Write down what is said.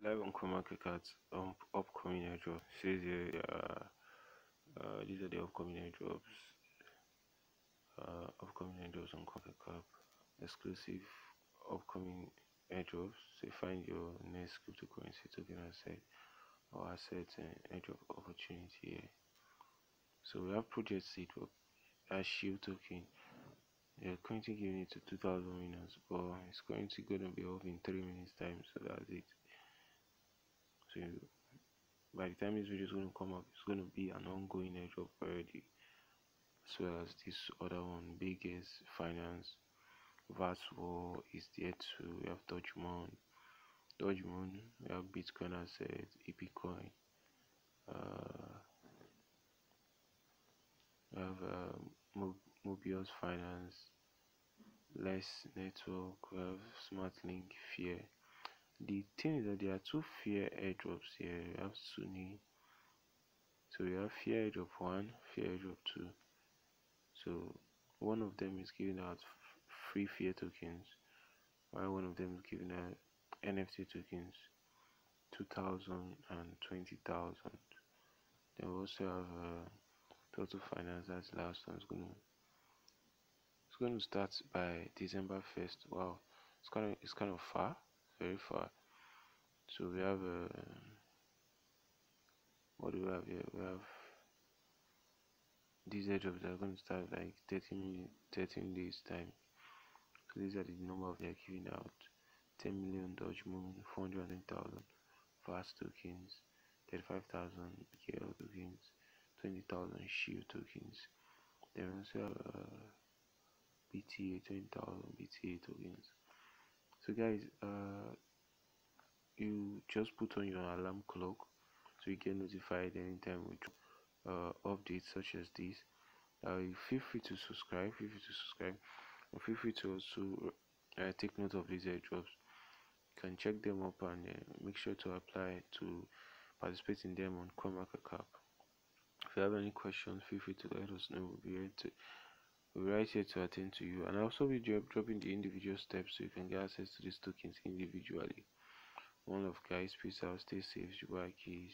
Live on CoinMarketCap's upcoming airdrop. Says here, these are the upcoming airdrops. Upcoming airdrops on CoinMarketCap. Exclusive upcoming airdrops. So find your next cryptocurrency token asset or asset and airdrop opportunity here. So we have project seed for Akahilz token. They're currently giving it to 2,000 winners, but it's currently going to be off in 3 minutes time. So that's it. So by the time this video is going to come up, it's going to be an ongoing airdrop already, as well as this other one, biggest finance VAT war is there too. We have Dogecoin, we have Bitcoin asset, Bitcoin, we have Mobius Finance, Less Network, we have SmartLink, Fear. The thing is that there are two Fear airdrops here. We have Sunny. So we have Fear airdrop 1, Fear airdrop 2. So one of them is giving out free Fear tokens, while one of them is giving out NFT tokens, 2,000 and 20,000. Then we also have Total Finance. That's the last one. It's going to start by December 1st. Wow, it's kind of far, very far. So we have what do we have here? We have these airdrops that are going to start like 13 days time. So these are the number of they are giving out: 10 million Dogecoin, 410,000 fast tokens, 35,000 Akahilz tokens, 20,000 shield tokens. Then we also have BTA, 20,000 BTA tokens. So guys, you just put on your alarm clock so you get notified anytime we drop updates such as this. Feel free to subscribe, and feel free to also take note of these airdrops. You can check them up and make sure to apply to participate in them on CoinMarketCap. If you have any questions, feel free to let us know. We'll be right here to attend to you, and I'll also be dropping the individual steps so you can get access to these tokens individually. One love, guys. Peace out. Stay safe. Akahilz.